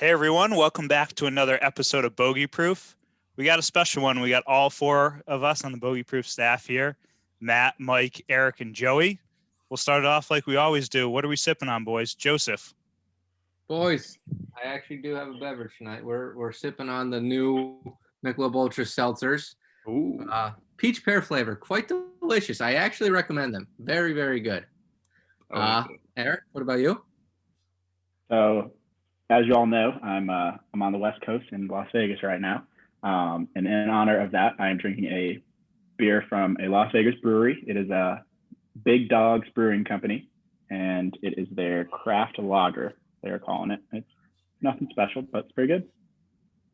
Hey everyone, welcome back to another episode of Bogey Proof. We got a special one. We got all four of us on the Bogey Proof staff here. Matt, Mike, Eric, and Joey. We'll start it off like we always do. What are we sipping on, boys? Joseph. Boys, I actually do have a beverage tonight. We're sipping on the new Michelob Ultra Seltzers. Ooh. Peach pear flavor, quite delicious. I actually recommend them. Very, very good. Eric, what about you? So, as you all know, I'm on the West Coast in Las Vegas right now, and in honor of that, I am drinking a beer from a Las Vegas brewery. It is a Big Dogs Brewing Company, and it is their craft lager. They're calling it. It's nothing special, but it's pretty good.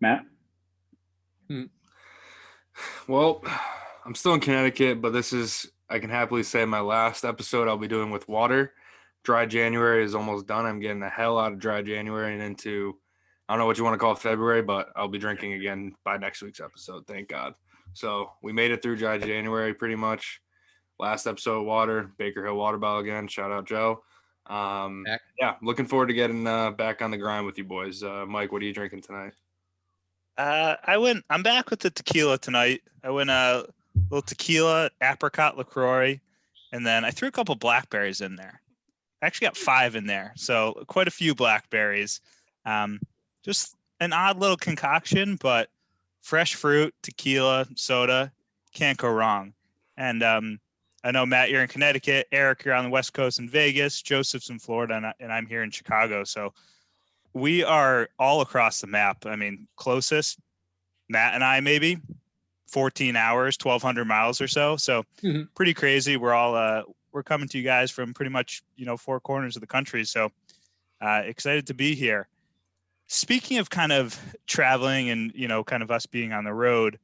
Matt? Well, I'm still in Connecticut, but this is, I can happily say, my last episode I'll be doing with water. Dry January is almost done. I'm getting the hell out of dry January and into, I don't know what you want to call it, February, but I'll be drinking again by next week's episode. Thank God. So we made it through dry January pretty much. Last episode, water, Baker Hill Water Bottle again. Shout out, Joe. Yeah, looking forward to getting back on the grind with you boys. Mike, what are you drinking tonight? I'm back with the tequila tonight. I went a little tequila, apricot LaCroix, and then I threw a couple blackberries in there. I actually got 5 in there, so quite a few blackberries. Just an odd little concoction, but fresh fruit, tequila, soda, can't go wrong. And I know, Matt, you're in Connecticut. Eric, you're on the West Coast in Vegas. Joseph's in Florida, and I'm here in Chicago. So we are all across the map. I mean, closest, Matt and I, maybe 14 hours, 1,200 miles or so. So pretty crazy. We're all we're coming to you guys from pretty much, 4 corners of the country. So excited to be here. Speaking of kind of traveling and, kind of us being on the road,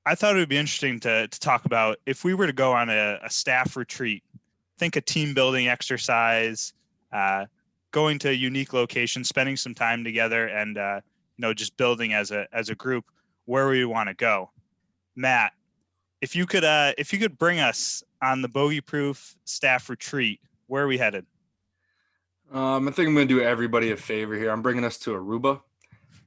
I thought it would be interesting to talk about if we were to go on a staff retreat, think a team building exercise, going to a unique location, spending some time together and, just building as a group where we want to go. Matt, if you could bring us on the Bogey Proof staff retreat, where are we headed? I think I'm going to do everybody a favor here. I'm bringing us to Aruba.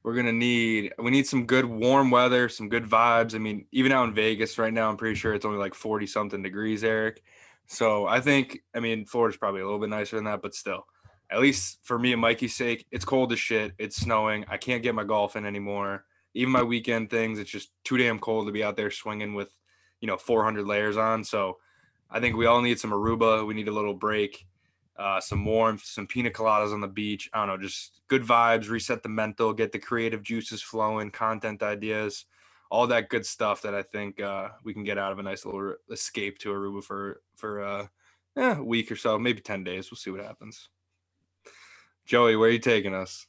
We need some good warm weather, some good vibes. I mean, even out in Vegas right now, I'm pretty sure it's only like 40 something degrees, Eric. So Florida's probably a little bit nicer than that, but still, at least for me and Mikey's sake, it's cold as shit. It's snowing. I can't get my golf in anymore. Even my weekend things, it's just too damn cold to be out there swinging with, 400 layers on. So I think we all need some Aruba. We need a little break. Some warmth, some pina coladas on the beach. I don't know, just good vibes, reset the mental, get the creative juices flowing, content ideas, all that good stuff that I think we can get out of a nice little escape to Aruba for a week or so, maybe 10 days. We'll see what happens. Joey, where are you taking us?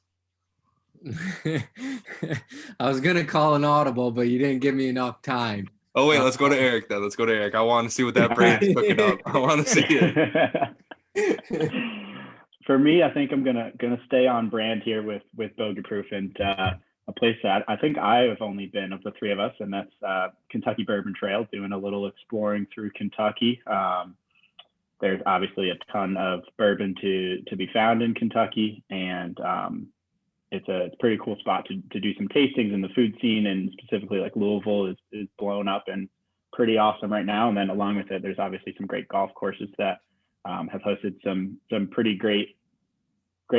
I was going to call an audible, but you didn't give me enough time. Oh, wait, let's go to Eric then. Let's go to Eric. I want to see what that brain's cooking up. I want to see it. For me, I think I'm gonna stay on brand here with Bogey Proof and a place that I think I have only been of the 3 of us, and that's Kentucky Bourbon Trail, doing a little exploring through Kentucky. There's obviously a ton of bourbon to be found in Kentucky, and it's a pretty cool spot to do some tastings in the food scene, and specifically like Louisville is blown up and pretty awesome right now. And then along with it, there's obviously some great golf courses that have hosted some pretty great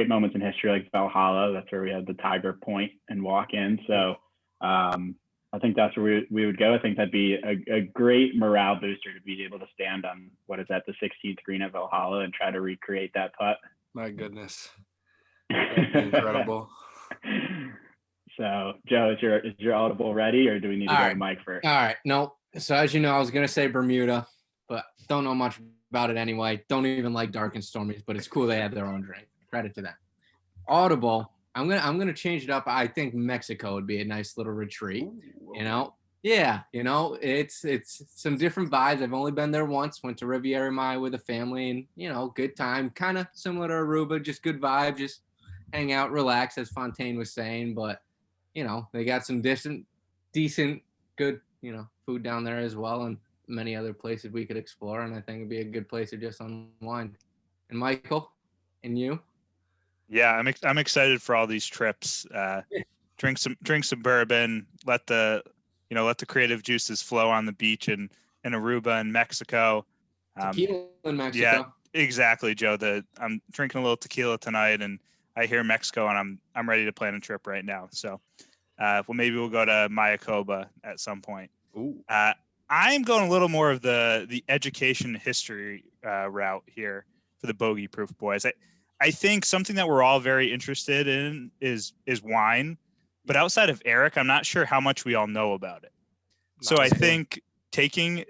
moments in history, like Valhalla. That's where we had the Tiger Point and walk in. So I think that's where we would go. I think that'd be a great morale booster to be able to stand on the 16th green at Valhalla and try to recreate that putt. My goodness. That'd be incredible. So Joe, is your audible ready, or do we need to go to Mike first? All right. No. So as you know, I was going to say Bermuda, but don't know much about it anyway. Don't even like dark and stormy, but it's cool they have their own drink. Credit to them. Audible. I'm gonna change it up. I think Mexico would be a nice little retreat. Yeah. It's some different vibes. I've only been there once. Went to Riviera Maya with a family, and good time. Kind of similar to Aruba, just good vibe. Just hang out, relax, as Fontaine was saying. But they got some decent, good food down there as well, and many other places we could explore. And I think it'd be a good place to just unwind. And Michael, and you? Yeah, I'm excited for all these trips. Drink some bourbon, let the creative juices flow on the beach in Aruba and Mexico. Tequila in Yeah, Mexico. exactly, Joe. I'm drinking a little tequila tonight, and I hear Mexico, and I'm ready to plan a trip right now. So, well, maybe we'll go to Mayakoba at some point. Ooh. I'm going a little more of the education history route here for the Bogey Proof boys. I think something that we're all very interested in is wine, but outside of Eric, I'm not sure how much we all know about it. So I think taking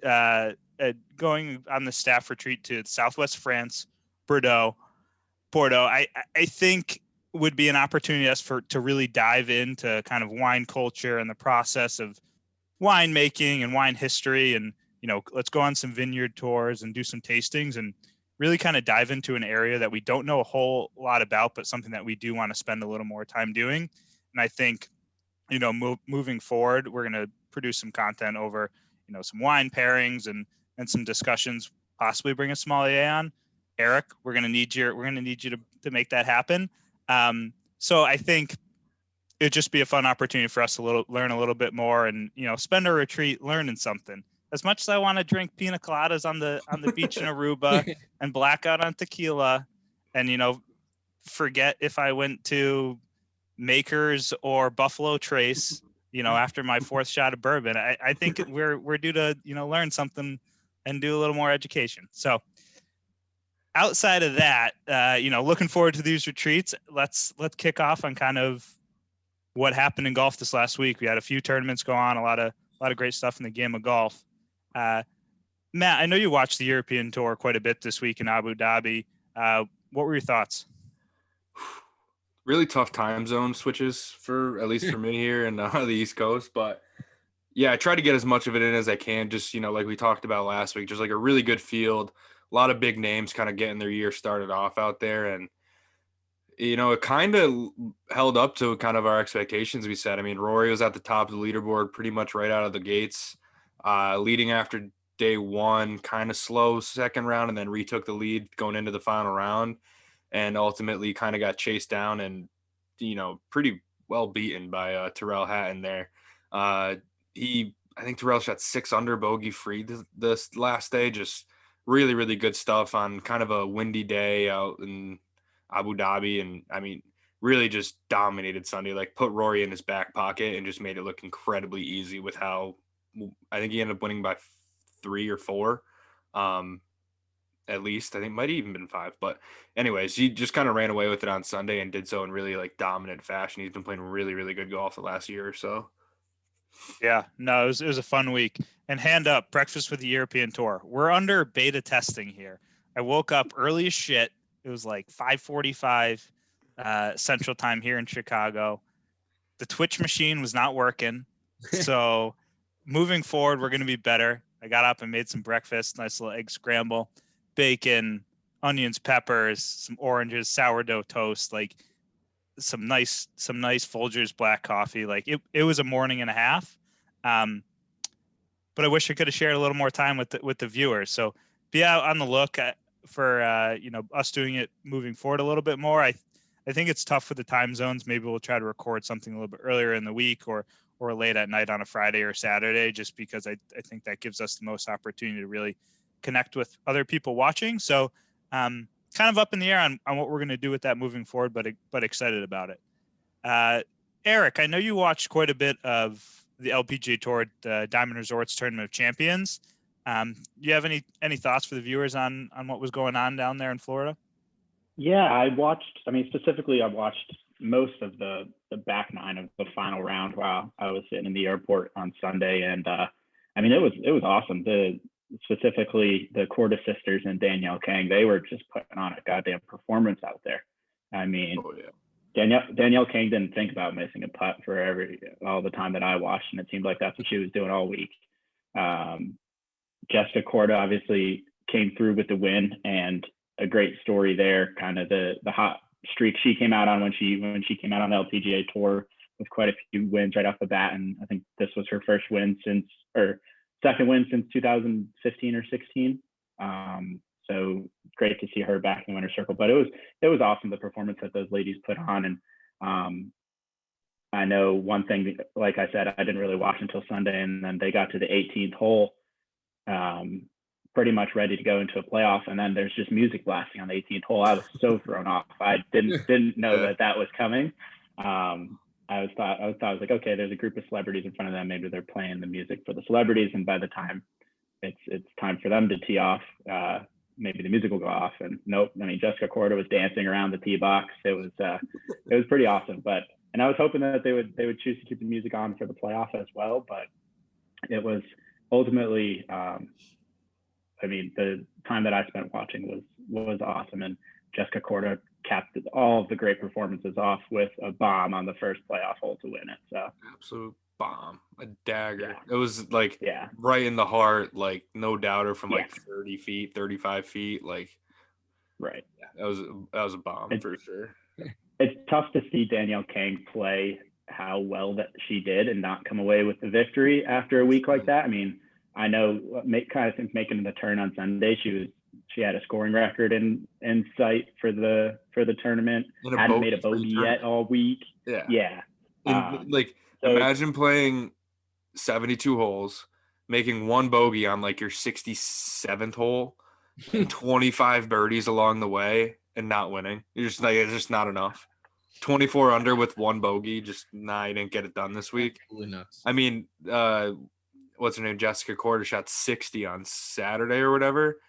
going on the staff retreat to Southwest France, Bordeaux, I think would be an opportunity to really dive into kind of wine culture and the process of wine making and wine history, and let's go on some vineyard tours and do some tastings and really kind of dive into an area that we don't know a whole lot about, but something that we do want to spend a little more time doing. And I think moving forward, we're going to produce some content over some wine pairings and some discussions, possibly bring a sommelier on. Eric, we're going to need you to make that happen. So I think it'd just be a fun opportunity for us to learn a little bit more and spend a retreat learning something. As much as I want to drink pina coladas on the beach in Aruba and black out on tequila, and forget if I went to Makers or Buffalo Trace, after my fourth shot of bourbon, I think we're due to learn something and do a little more education. So outside of that, looking forward to these retreats. Let's kick off on kind of what happened in golf this last week. We had a few tournaments go on, a lot of great stuff in the game of golf. Matt, I know you watched the European Tour quite a bit this week in Abu Dhabi. What were your thoughts? Really tough time zone switches at least for me here in the East Coast. But yeah, I try to get as much of it in as I can. Just, like we talked about last week, just like a really good field, a lot of big names kind of getting their year started off out there. And it kind of held up to kind of our expectations we set. I mean, Rory was at the top of the leaderboard pretty much right out of the gates, leading after day one, kind of slow second round, and then retook the lead going into the final round, and ultimately kind of got chased down and, pretty well beaten by Tyrrell Hatton there. I think Tyrrell shot 6 under bogey free this last day. Just really, really good stuff on kind of a windy day out in Abu Dhabi, and I mean, really just dominated Sunday. Like, put Rory in his back pocket and just made it look incredibly easy with how I think he ended up winning by 3 or 4, at least. I think might have even been 5. But anyways, he just kind of ran away with it on Sunday and did so in really like dominant fashion. He's been playing really, really good golf the last year or so. Yeah, no, it was a fun week. And hand up, breakfast with the European Tour. We're under beta testing here. I woke up early as shit. It was like 5:45 Central Time here in Chicago. The Twitch machine was not working. So moving forward, we're going to be better. I got up and made some breakfast, nice little egg scramble, bacon, onions, peppers, some oranges, sourdough toast, like some nice Folgers black coffee. Like it was a morning and a half. But I wish I could have shared a little more time with the viewers. So be out on the look for us doing it moving forward a little bit more. I think it's tough with the time zones. Maybe we'll try to record something a little bit earlier in the week or late at night on a Friday or Saturday, just because I think that gives us the most opportunity to really connect with other people watching. So kind of up in the air on what we're going to do with that moving forward, but excited about it. Eric, I know you watched quite a bit of the LPGA Tour, the Diamond Resorts Tournament of Champions. Do you have any thoughts for the viewers on what was going on down there in Florida? Yeah, I watched most of the back 9 of the final round while I was sitting in the airport on Sunday. And I mean, it was awesome. Specifically the Corda sisters and Danielle Kang, they were just putting on a goddamn performance out there. I mean, Danielle Kang didn't think about missing a putt for all the time that I watched, and it seemed like that's what she was doing all week. Jessica Corda obviously came through with the win, and a great story there. Kind of the hot streak she came out on when she came out on the LPGA Tour with quite a few wins right off the bat, and I think this was her second win since 2015 or 16. So great to see her back in the winner's circle. But it was awesome, the performance that those ladies put on. And I know one thing, like I said, I didn't really watch until Sunday, and then they got to the 18th hole, pretty much ready to go into a playoff, and then there's just music blasting on the 18th hole. I was so thrown off. I didn't know that was coming. I was like, okay, there's a group of celebrities in front of them. Maybe they're playing the music for the celebrities, and by the time it's time for them to tee off, maybe the music will go off. And nope. I mean, Jessica Korda was dancing around the tee box. It was pretty awesome. And I was hoping that they would choose to keep the music on for the playoff as well. But it was ultimately, I mean, the time that I spent watching was awesome. And Jessica Korda capped all of the great performances off with a bomb on the first playoff hole to win it. So absolute bomb, a dagger. Yeah. It was like right in the heart, like no doubter from like 30 feet, 35 feet. Like, right. Yeah, that was a bomb for sure. It's tough to see Danielle Kang play how well that she did and not come away with the victory after a week like that. I mean, I know since making the turn on Sunday, she had a scoring record in sight for the tournament. Hadn't made a bogey yet all week. Yeah. Imagine playing 72 holes, making one bogey on like your 67th hole, and 25 birdies along the way, and not winning. You're just like, it's just not enough. 24 under with one bogey, just you didn't get it done this week. Absolutely nuts. I mean, what's her name? Jessica Korda shot 60 on Saturday or whatever,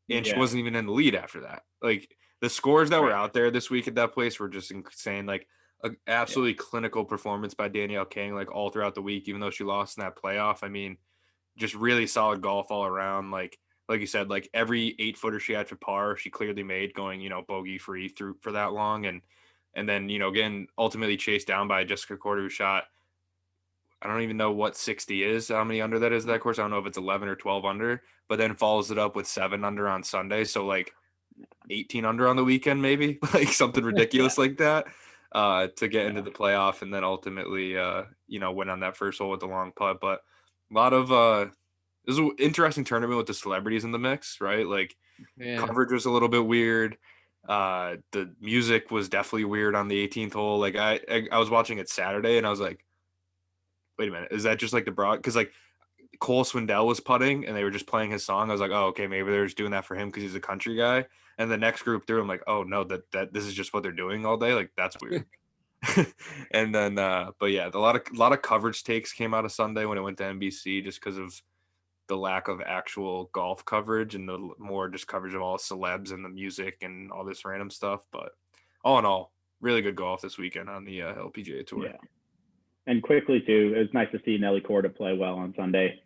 and she wasn't even in the lead after that. Like, the scores that were out there this week at that place were just insane. Like, an absolutely clinical performance by Danielle Kang, like all throughout the week, even though she lost in that playoff. I mean, just really solid golf all around. Like you said, like every 8-footer she had for par, she clearly made going, bogey free through for that long. And then, again, ultimately chased down by Jessica Korda, who shot, I don't even know what 60 is, how many under that is that course. I don't know if it's 11 or 12 under, but then follows it up with 7 under on Sunday. So like 18 under on the weekend, maybe like something ridiculous like that, to get into the playoff. And then ultimately, went on that first hole with the long putt. But a lot of, this is an interesting tournament with the celebrities in the mix, right? Like coverage was a little bit weird. The music was definitely weird on the 18th hole. Like I was watching it Saturday and I was like, wait a minute, is that just like the broad? Because like Cole Swindell was putting and they were just playing his song. I was like, oh, okay, maybe they're just doing that for him because he's a country guy. And the next group through, I'm like, oh no, that this is just what they're doing all day. Like that's weird. And then, but yeah, a lot of coverage takes came out of Sunday when it went to NBC just because of the lack of actual golf coverage and the more just coverage of all celebs and the music and all this random stuff. But all in all, really good golf this weekend on the LPGA Tour. Yeah. And quickly too, it was nice to see Nelly Korda play well on Sunday.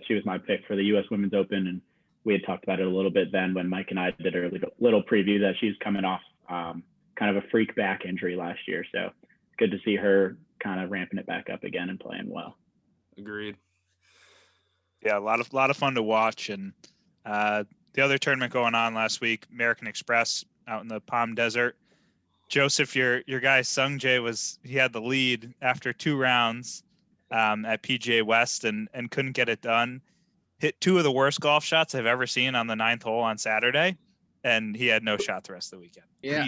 She was my pick for the U.S. Women's Open, and we had talked about it a little bit then when Mike and I did a little preview that she's coming off kind of a freak back injury last year. So it's good to see her kind of ramping it back up again and playing well. Agreed. Yeah, a lot of fun to watch. And the other tournament going on last week, American Express out in the Palm Desert. Joseph, your guy Sung Jae he had the lead after 2 rounds at PGA West and couldn't get it done. Hit 2 of the worst golf shots I've ever seen on the 9th hole on Saturday, and he had no shot the rest of the weekend. Yeah,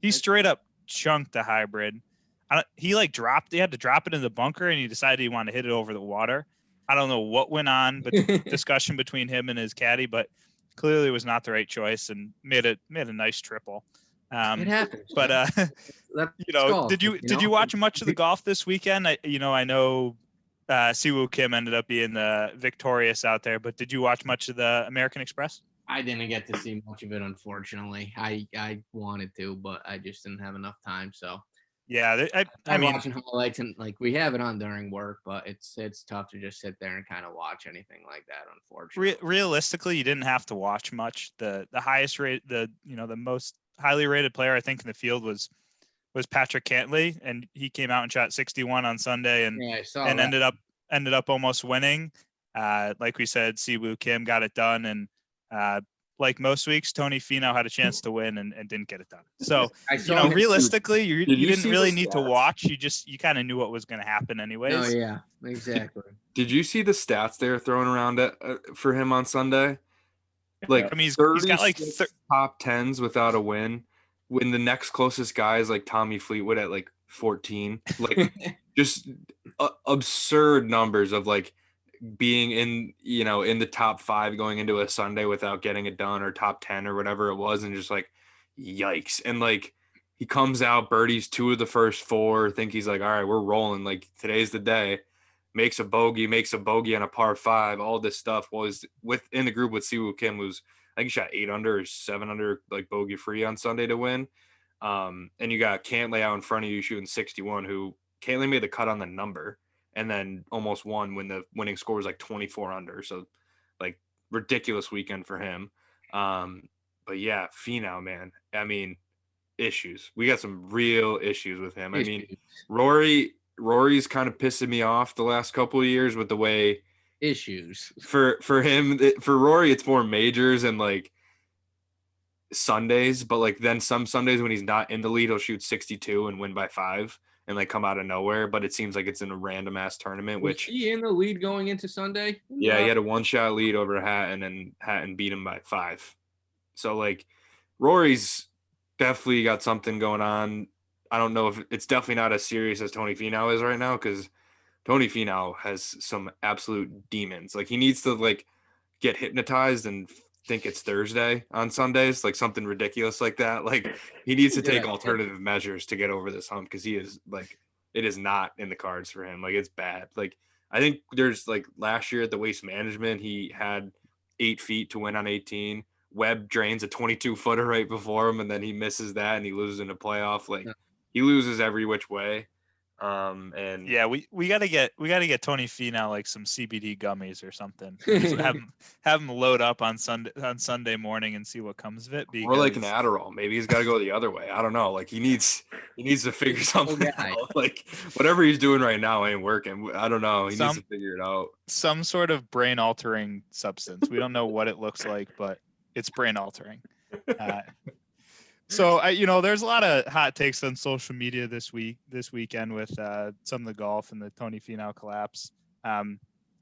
he straight up chunked the hybrid. He had to drop it in the bunker, and he decided he wanted to hit it over the water. I don't know what went on, but discussion between him and his caddy, but clearly it was not the right choice and made a nice triple. It happens. But golf, did you watch much of the golf this weekend? I know Siwoo Kim ended up being the victorious out there, but did you watch much of the American Express? I didn't get to see much of it, unfortunately. I wanted to, but I just didn't have enough time. So yeah, I mean, watching highlights and like we have it on during work, but it's tough to just sit there and kind of watch anything like that. Unfortunately, realistically, you didn't have to watch much. The highest rate, the most highly rated player I think in the field was Patrick Cantlay, and he came out and shot 61 on Sunday and ended up almost winning. Like we said, Siwoo Kim got it done, and like most weeks, Tony Finau had a chance to win and didn't get it done. So realistically, you didn't really need to watch. You kind of knew what was going to happen anyways. Oh yeah, exactly. Did you see the stats they were throwing around for him on Sunday? Like I mean, he's got like 36 top tens without a win. When the next closest guy is like Tommy Fleetwood at like 14, like just absurd numbers of like being in, in the top 5 going into a Sunday without getting it done, or top 10 or whatever it was. And just like, yikes. And like, he comes out, birdies 2 of the first 4, think he's like, all right, we're rolling. Like, today's the day. Makes a bogey on a par 5. All this stuff was within the group with Siwoo Kim, who's, I think he shot 8 under or 7 under, like bogey free on Sunday to win. And you got Cantlay out in front of you shooting 61, who Cantlay made the cut on the number and then almost won when the winning score was like 24 under. So like ridiculous weekend for him. But yeah, Finau, man. I mean, issues. We got some real issues with him. I mean, Rory's kind of pissing me off the last couple of years with the way issues for him. For Rory, it's more majors and like Sundays, but like then some Sundays when he's not in the lead, he'll shoot 62 and win by 5 and like come out of nowhere. But it seems like it's in a random ass tournament. Was which he in the lead going into Sunday? Yeah, he had a 1-shot lead over Hatton, and Hatton beat him by 5. So like Rory's definitely got something going on. I don't know if it's definitely not as serious as Tony Finau is right now, because Tony Finau has some absolute demons. Like, he needs to like get hypnotized and think it's Thursday on Sundays, like something ridiculous like that. Like, he needs to take alternative measures to get over this hump, because he is like, it is not in the cards for him. Like, it's bad. Like, I think there's like last year at the Waste Management, he had 8 feet to win on 18. Webb drains a 22-footer right before him, and then he misses that and he loses in a playoff. Like, he loses every which way. And yeah, we gotta get Tony Finau like some CBD gummies or something. Just have him load up on Sunday morning and see what comes of it. Or like an Adderall. Maybe he's got to go the other way. I don't know. Like, he needs to figure something out. Like, whatever he's doing right now ain't working. I don't know. He needs to figure it out. Some sort of brain altering substance. We don't know what it looks like, but it's brain altering. So there's a lot of hot takes on social media this weekend with some of the golf and the Tony Finau collapse. I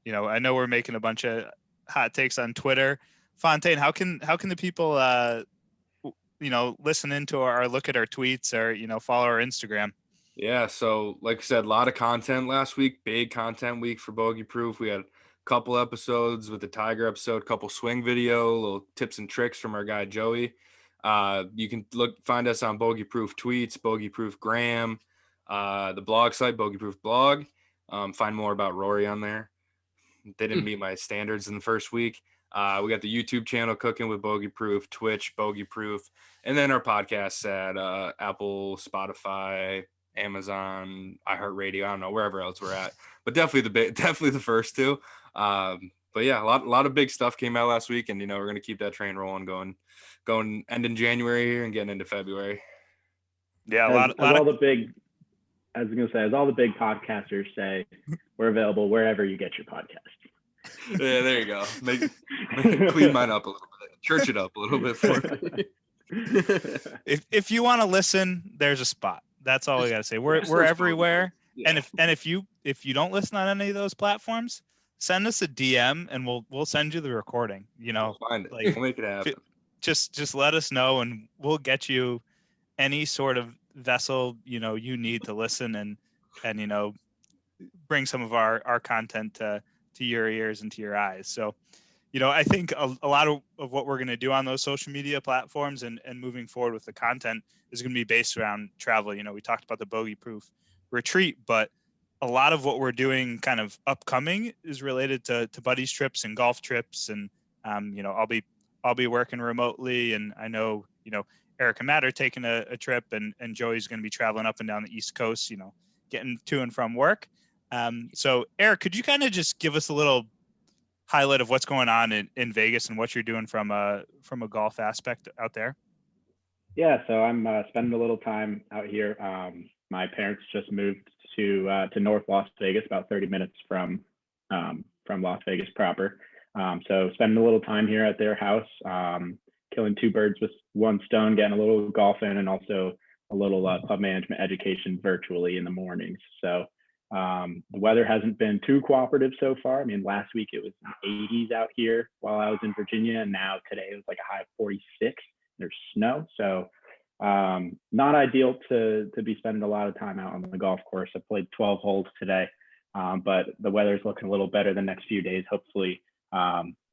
know we're making a bunch of hot takes on Twitter. Fontaine, how can the people listen into or look at our tweets or follow our Instagram? Yeah, so like I said, a lot of content last week. Big content week for Bogey Proof. We had a couple episodes with the Tiger episode, couple swing video, little tips and tricks from our guy Joey. You can find us on Bogey Proof tweets, Bogey Proof Graham, the blog site, Bogey Proof blog. Find more about Rory on there. They didn't meet my standards in the first week. We got the YouTube channel cooking with Bogey Proof, Twitch, Bogey Proof, and then our podcasts at Apple, Spotify, Amazon, iHeartRadio. I don't know, wherever else we're at, but definitely the first two. But yeah, a lot of big stuff came out last week, and we're gonna keep that train rolling, going end in January here and getting into February. Yeah, as all the big podcasters say, we're available wherever you get your podcast. Yeah, there you go. Clean mine up a little bit, church it up a little bit for me. If you want to listen, there's a spot. That's all we gotta say. We're everywhere. Yeah. And if you don't listen on any of those platforms, send us a DM and we'll send you the recording. We'll find it. We'll make it happen. Just let us know and we'll get you any sort of vessel you need to listen and bring some of our content to your ears and to your eyes. So I think a lot of what we're going to do on those social media platforms and moving forward with the content is going to be based around travel. We talked about the Bogey Proof retreat, but a lot of what we're doing kind of upcoming is related to buddies trips and golf trips. And, I'll be working remotely, and I know, Eric and Matt are taking a trip, and Joey's going to be traveling up and down the East Coast, getting to and from work. So Eric, could you kind of just give us a little highlight of what's going on in Vegas and what you're doing from a golf aspect out there? Yeah, so I'm spending a little time out here. My parents just moved to North Las Vegas, about 30 minutes from Las Vegas proper. So spending a little time here at their house, killing 2 birds with 1 stone, getting a little golf in, and also a little club management education virtually in the mornings. So The weather hasn't been too cooperative so far. I mean, last week it was in the 80s out here while I was in Virginia, and now today it was like a high of 46. There's snow, so not ideal to be spending a lot of time out on the golf course. I played 12 holes today, but the weather's looking a little better the next few days. Hopefully,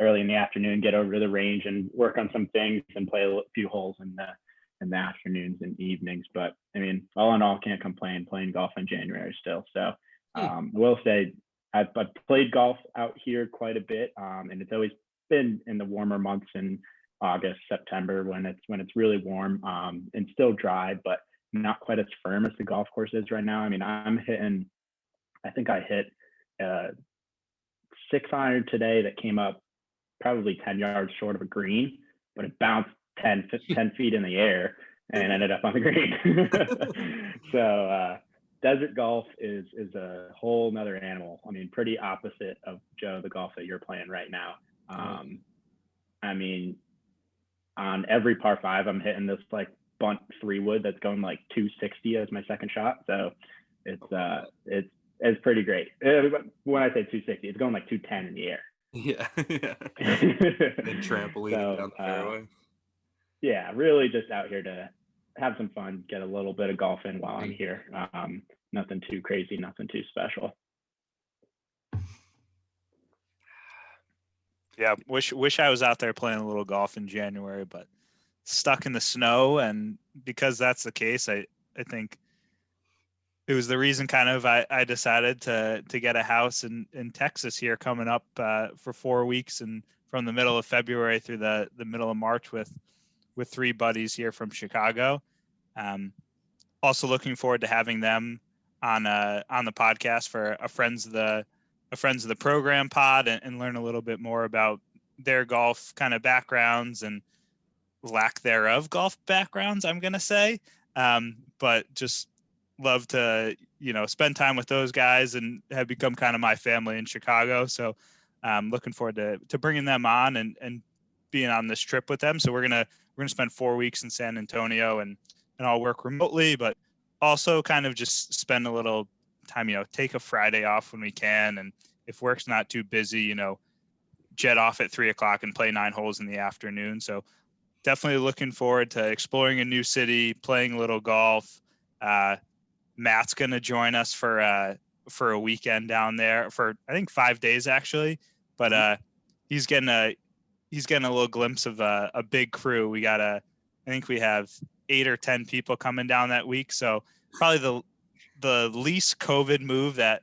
early in the afternoon, get over to the range and work on some things and play a few holes in the afternoons and evenings. But I mean, all in all, can't complain. Playing golf in January still. So I will say I've played golf out here quite a bit, and it's always been in the warmer months in August, September when it's really warm and still dry, but not quite as firm as the golf course is right now. I mean, I think I hit 6 iron today that came up probably 10 yards short of a green, but it bounced 10 feet in the air and ended up on the green. So desert golf is a whole nother animal. I mean, pretty opposite of Joe, the golf that you're playing right now. I mean, on every par five, I'm hitting this like bunt 3-wood that's going like 260 as my second shot. So it's pretty great. When I say 260, it's going like 210 in the air. Yeah. And trampoline down the fairway. Yeah, really just out here to have some fun, get a little bit of golf in while I'm here. Nothing too crazy, nothing too special. Yeah, wish I was out there playing a little golf in January, but stuck in the snow. And because that's the case, I think it was the reason kind of I decided to get a house in Texas here coming up for 4 weeks, and from the middle of February through the middle of March with 3 buddies here from Chicago. Also looking forward to having them on the podcast for a friends of the program pod and learn a little bit more about their golf kind of backgrounds and lack thereof golf backgrounds, I'm going to say. But just love to, spend time with those guys and have become kind of my family in Chicago. So looking forward to bringing them on and being on this trip with them. So we're going to spend 4 weeks in San Antonio and I'll work remotely, but also kind of just spend a little time, take a Friday off when we can. And if work's not too busy, jet off at 3:00 and play 9 holes in the afternoon. So definitely looking forward to exploring a new city, playing a little golf. Matt's going to join us for a weekend down there for, I think, 5 days actually, but he's getting a little glimpse of a big crew. I think we have 8 or 10 people coming down that week. So probably the least COVID move that,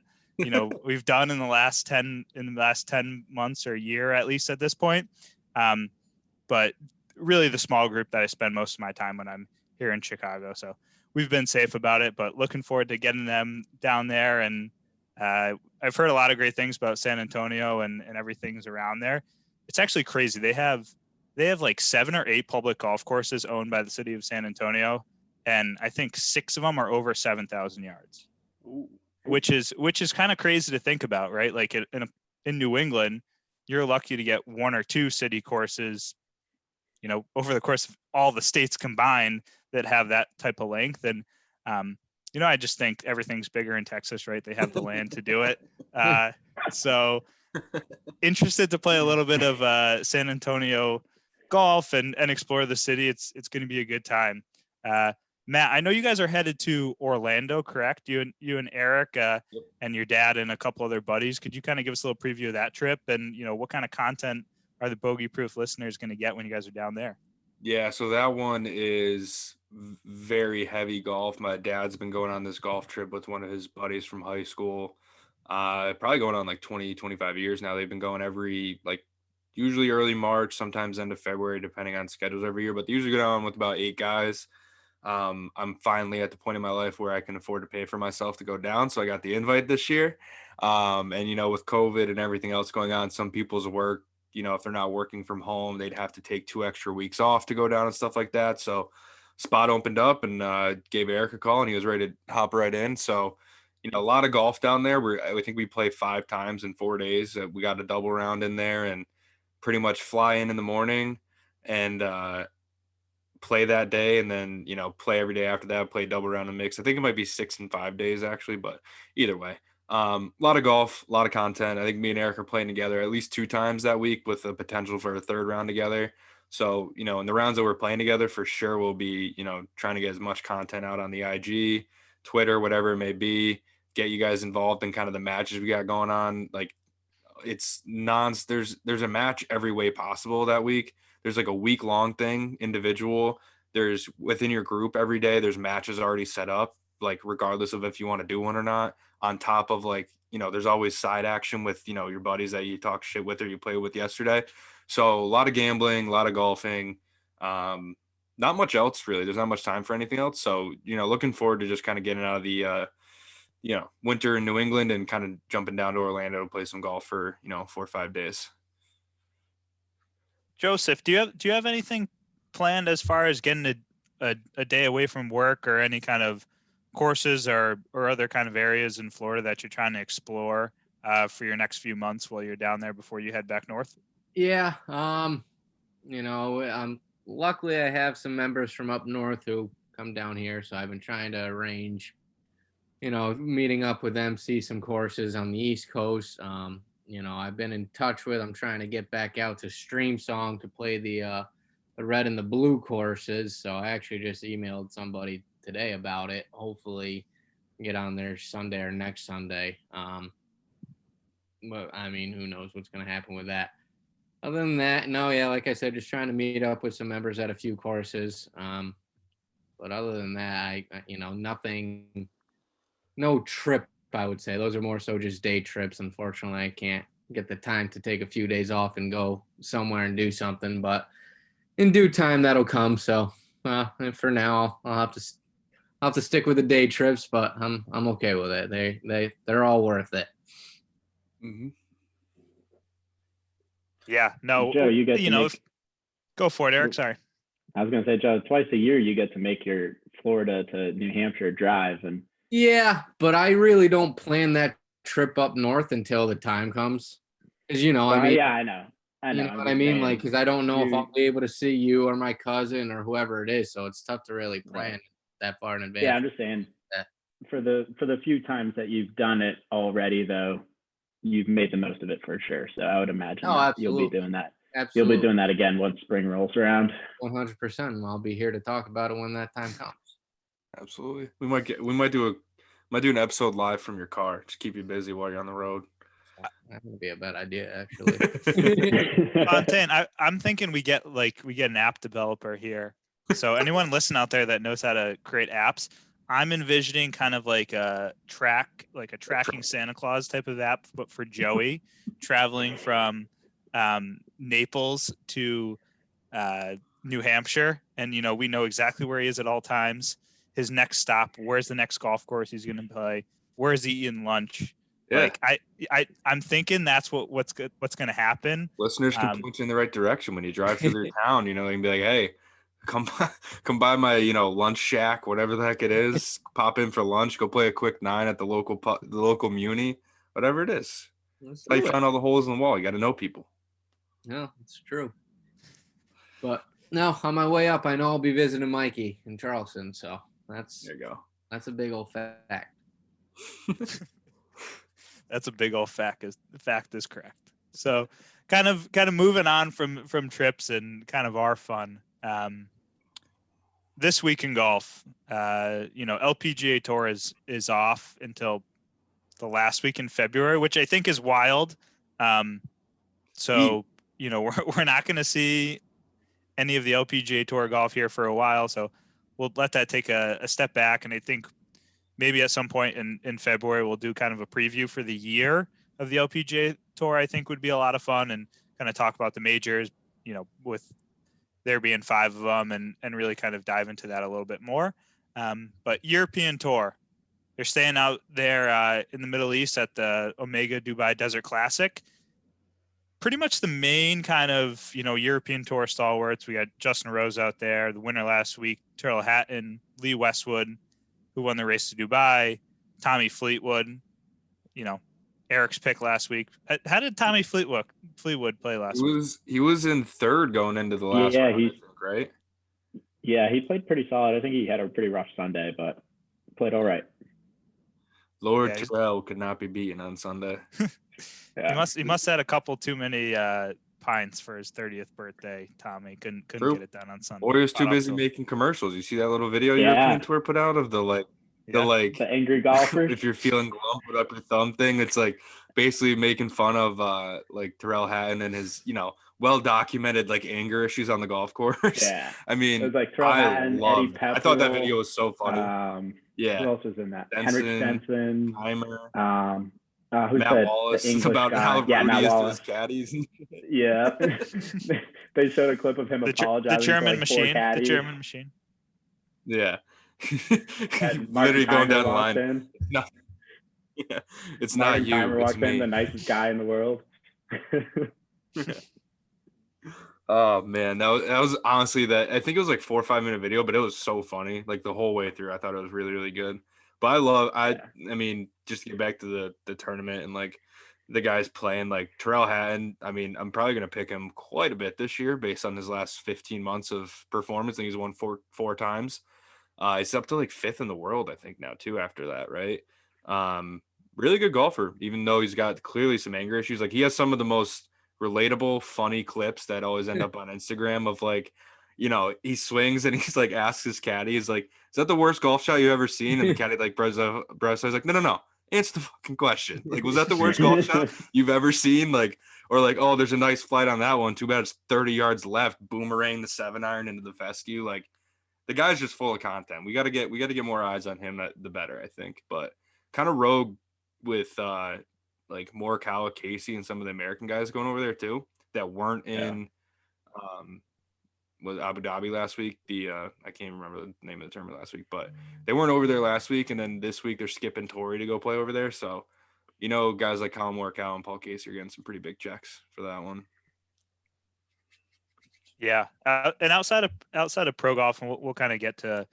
we've done in the last 10 months or a year, at least at this point. But really the small group that I spend most of my time when I'm here in Chicago. So we've been safe about it, but looking forward to getting them down there. And I've heard a lot of great things about San Antonio and everything's around there. It's actually crazy. They have like 7 or 8 public golf courses owned by the city of San Antonio. And I think 6 of them are over 7,000 yards, which is kind of crazy to think about, right? Like in New England, you're lucky to get 1 or 2 city courses, over the course of all the states combined that have that type of length. And, I just think everything's bigger in Texas, right? They have the land to do it. So interested to play a little bit of San Antonio golf and explore the city. It's going to be a good time. Matt, I know you guys are headed to Orlando, correct? You and Eric Yep. and your dad and a couple other buddies. Could you kind of give us a little preview of that trip and, what kind of content are the Bogey Proof listeners going to get when you guys are down there? Yeah, so that one is very heavy golf. My dad's been going on this golf trip with one of his buddies from high school. Probably going on like 20, 25 years now. They've been going usually early March, sometimes end of February, depending on schedules every year, but they usually go down with about 8 guys. I'm finally at the point in my life where I can afford to pay for myself to go down. So I got the invite this year. And, with COVID and everything else going on, some people's work, if they're not working from home, they'd have to take 2 extra weeks off to go down and stuff like that. So spot opened up and gave Eric a call and he was ready to hop right in. So, a lot of golf down there. I think we play 5 times in 4 days. We got a double round in there and pretty much fly in the morning and play that day. And then, play every day after that, play double round and mix. I think it might be 6 and 5 days actually, but either way. A lot of golf, a lot of content. I think me and Eric are playing together at least 2 times that week with the potential for a third round together. So, in the rounds that we're playing together, for sure we'll be, trying to get as much content out on the IG, Twitter, whatever it may be, get you guys involved in kind of the matches we got going on. Like there's a match every way possible that week. There's like a week long thing, individual. There's within your group every day, there's matches already set up, like regardless of if you want to do one or not, on top of there's always side action with, your buddies that you talk shit with or you played with yesterday. So a lot of gambling, a lot of golfing, not much else really. There's not much time for anything else. So, looking forward to just kind of getting out of the, winter in New England and kind of jumping down to Orlando to play some golf for, 4 or 5 days. Joseph, do you have anything planned as far as getting a day away from work, or any kind of courses or other kind of areas in Florida that you're trying to explore for your next few months while you're down there before you head back north? Yeah. Luckily I have some members from up north who come down here. So I've been trying to arrange, meeting up with them, see some courses on the East Coast. I've been in touch with, I'm trying to get back out to Stream Song to play the red and the blue courses. So I actually just emailed somebody today about it. Hopefully get on there Sunday or next Sunday. But I mean, who knows what's going to happen with that. Other than that, no, yeah, like I said, just trying to meet up with some members at a few courses. But other than that, nothing, no trip, I would say. Those are more so just day trips. Unfortunately, I can't get the time to take a few days off and go somewhere and do something. But in due time, that'll come. So for now, I'll have to stick with the day trips. But I'm okay with it. They're all worth it. Mm-hmm. Yeah, no, Joe, you get go for it, Eric. Sorry. I was going to say, Joe, twice a year you get to make your Florida to New Hampshire drive. And yeah, but I really don't plan that trip up north until the time comes. Because, yeah, I know. You know what I mean? Like, because I don't know if I'll be able to see you or my cousin or whoever it is. So it's tough to really plan that far in advance. Yeah, I'm just saying for the few times that you've done it already, though, you've made the most of it for sure. So I would imagine you'll be doing that. Absolutely. You'll be doing that again once spring rolls around. 100%. I'll be here to talk about it when that time comes. Absolutely. We might do an episode live from your car. Just keep you busy while you're on the road. That would be a bad idea, actually. Fontaine, I'm thinking we get an app developer here. So anyone listen out there that knows how to create apps, I'm envisioning kind of like a tracking Santa Claus type of app, but for Joey traveling from Naples to New Hampshire. And, we know exactly where he is at all times. His next stop, where's the next golf course he's going to play? Where's he eating lunch? Yeah. Like I'm thinking that's what's going to happen. Listeners can point you in the right direction when you drive through their town. They can be like, hey, come by my lunch shack, whatever the heck it is. Pop in for lunch. Go play a quick 9 at the local muni, whatever it is. That's how you find all the holes in the wall. You got to know people. Yeah, it's true. But no, on my way up, I know I'll be visiting Mikey in Charleston. So there you go. That's a big old fact. That's a big old fact. The fact is correct. So kind of moving on from trips and kind of our fun. This week in golf, LPGA Tour is off until the last week in February, which I think is wild. So we're not going to see any of the LPGA Tour golf here for a while. So we'll let that take a step back. And I think maybe at some point in February, we'll do kind of a preview for the year of the LPGA Tour. I think would be a lot of fun, and kind of talk about the majors, with there being 5 of them, and really kind of dive into that a little bit more. But European Tour, they're staying out there in the Middle East at the Omega Dubai Desert Classic. Pretty much the main kind of, European Tour stalwarts. We got Justin Rose out there, the winner last week, Tyrrell Hatton, Lee Westwood, who won the race to Dubai, Tommy Fleetwood, Eric's pick last week. How did Tommy Fleetwood play last week? He was in third going into the last round, I think, right? Yeah, he played pretty solid. I think he had a pretty rough Sunday, but played all right. Lord Yeah, Terrell could not be beaten on Sunday. Yeah. he must have had a couple too many pints for his 30th birthday. Tommy couldn't True. get it done on Sunday. Or he was too Caught up busy to him. making commercials. You see that little video Yeah. European Tour put out of the Yeah. The angry golfers. if you're feeling glum, put up your thumb thing. It's like basically making fun of like Terrell Hatton and his, well documented like anger issues on the golf course. Yeah. I It mean, was like Terrell Hatton, Eddie I thought that Pepperell, video was so funny. Who Yeah. else was in that? Henrik Stenson. Timer. Who's Matt the Wallace English about guy? how Yeah, rude Matt he is to Wallace. his caddies. Yeah. They showed a clip of him The apologizing German to like four machine. caddies. The German machine. Yeah. And Literally going down the walks line. in. It's Martin not you. Timer It's walks in, me. the nicest guy in the world. Oh man, that was honestly I think it was like 4 or 5 minute video, but it was so funny like the whole way through. I thought it was really, really good. But I mean, just to get back to the tournament and like the guys playing, like Terrell Hatton, I mean, I'm probably gonna pick him quite a bit this year based on his last 15 months of performance. I think he's won four times. He's up to like 5th in the world, I think now too after that, right? Really good golfer, even though he's got clearly some anger issues. Like he has some of the most relatable, funny clips that always end up on Instagram of like, he swings and he's like asks his caddy, he's like, "Is that the worst golf shot you've ever seen?" And the caddy like bros is like, No. Answer the fucking question. Like, was that the worst golf shot you've ever seen? Like, or like, oh, there's a nice flight on that one. Too bad it's 30 yards left. Boomerang the 7-iron into the fescue. Like, the guy's just full of content. We gotta get more eyes on him, the better, I think. But kind of rogue with like Morikawa, Casey, and some of the American guys going over there too that weren't in was Abu Dhabi last week. I can't remember the name of the tournament last week, but they weren't over there last week, and then this week they're skipping Torrey to go play over there. So, guys like Colin Morikawa and Paul Casey are getting some pretty big checks for that one. Yeah, and outside of pro golf, and we'll kind of get to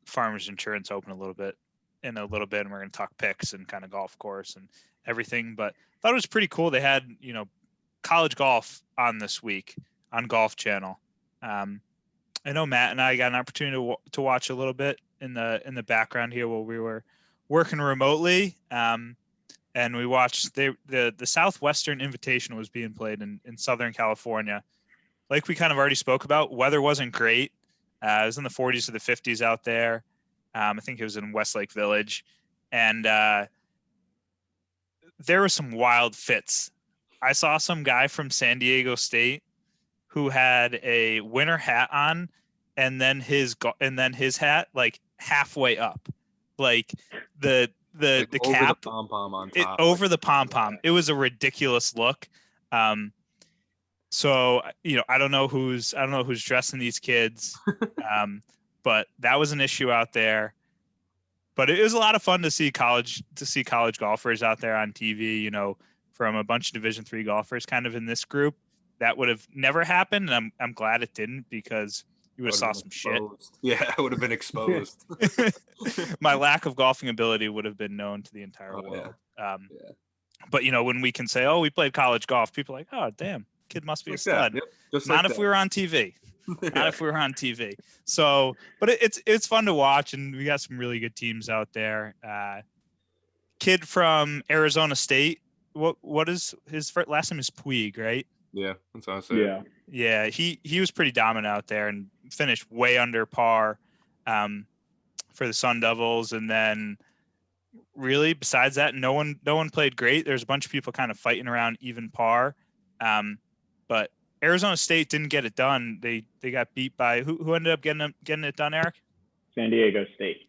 Farmers Insurance Open in a little bit, and we're going to talk picks and kind of golf course and everything. But I thought it was pretty cool. They had college golf on this week on Golf Channel. I know Matt and I got an opportunity to watch a little bit in the background here while we were working remotely. And we watched the Southwestern Invitational was being played in Southern California. Like we kind of already spoke about, weather wasn't great. It was in the 40s to the 50s out there. I think it was in Westlake Village. And there were some wild fits. I saw some guy from San Diego State who had a winter hat on and then his hat like halfway up. Like the Like the over cap the pom-pom on top. over the pom-pom. It was a ridiculous look. So I don't know who's dressing these kids, but that was an issue out there. But it was a lot of fun to see college golfers out there on TV. From a bunch of Division III golfers, kind of in this group. That would have never happened, and I'm glad it didn't because you would have saw some exposed. Shit. Yeah, I would have been exposed. My lack of golfing ability would have been known to the entire world. Yeah. But when we can say, "Oh, we played college golf," people are like, "Oh, damn, kid must be a stud." Yep. Just Not like if we were on TV. Not if we were on TV. So, but it's fun to watch, and we got some really good teams out there. Kid from Arizona State. What is his last name? Is Puig, right? Yeah, that's what I said. Yeah. He was pretty dominant out there and finished way under par for the Sun Devils, and then really besides that, no one played great. There's a bunch of people kind of fighting around even par, but Arizona State didn't get it done. They got beat by who ended up getting it done, Eric? San Diego State.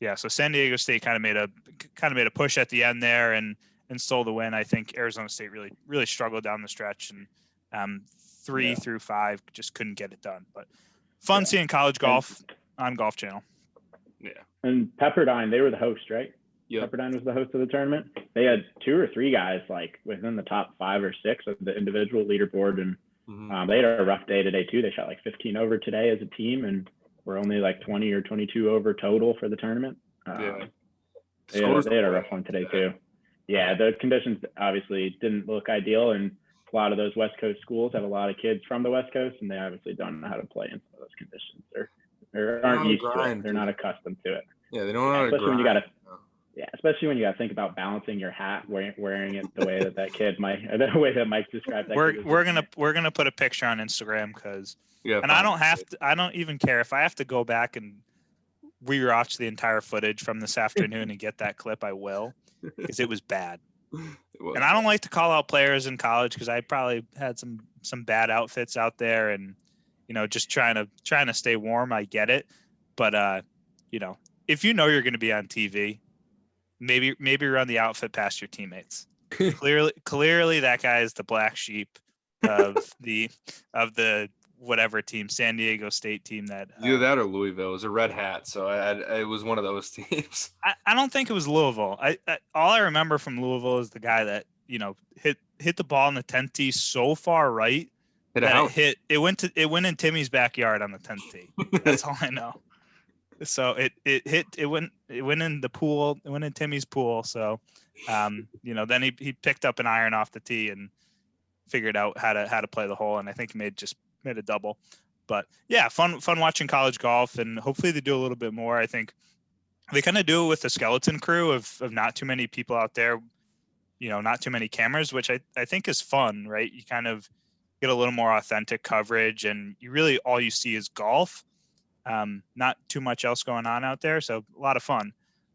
Yeah, so San Diego State kind of made a push at the end there and stole the win. I think Arizona State really struggled down the stretch, and 3 through 5 just couldn't get it done. But fun seeing college golf on Golf Channel. Yeah. And Pepperdine, they were the host, right? Yeah. Pepperdine was the host of the tournament. They had 2 or 3 guys like within the top 5 or 6 of the individual leaderboard, and they had a rough day today too. They shot like 15 over today as a team, and we're only like 20 or 22 over total for the tournament. They had a rough one today too. Yeah, the conditions obviously didn't look ideal, and a lot of those West Coast schools have a lot of kids from the West Coast, and they obviously don't know how to play in some of those conditions. They aren't used to it. They're not accustomed to it. Yeah, they don't know how to especially when you got Yeah, especially when you got to think about balancing your hat, wearing it the way that kid might, or the way that Mike described that. We're gonna put a picture on Instagram because, Yeah, and I don't even care if I have to go back and rewatch the entire footage from this afternoon and get that clip. I will, because it was bad. And I don't like to call out players in college because I probably had some bad outfits out there, and just trying to stay warm. I get it, but if you're going to be on TV, maybe run the outfit past your teammates. Clearly, that guy is the black sheep of the whatever team, San Diego State team that. Either that or Louisville. It was a red hat, so it was one of those teams. I don't think it was Louisville. All I remember from Louisville is the guy that hit the ball in the 10th tee so far right that it went in Timmy's backyard on the 10th tee. That's all I know. So it went in the pool. It went in Timmy's pool. So, then he picked up an iron off the tee and figured out how to play the hole. And I think he made a double. But yeah, fun watching college golf, and hopefully they do a little bit more. I think they kind of do it with the skeleton crew of not too many people out there, not too many cameras, which I think is fun, right? You kind of get a little more authentic coverage, and you really all you see is golf. Not too much else going on out there, so a lot of fun.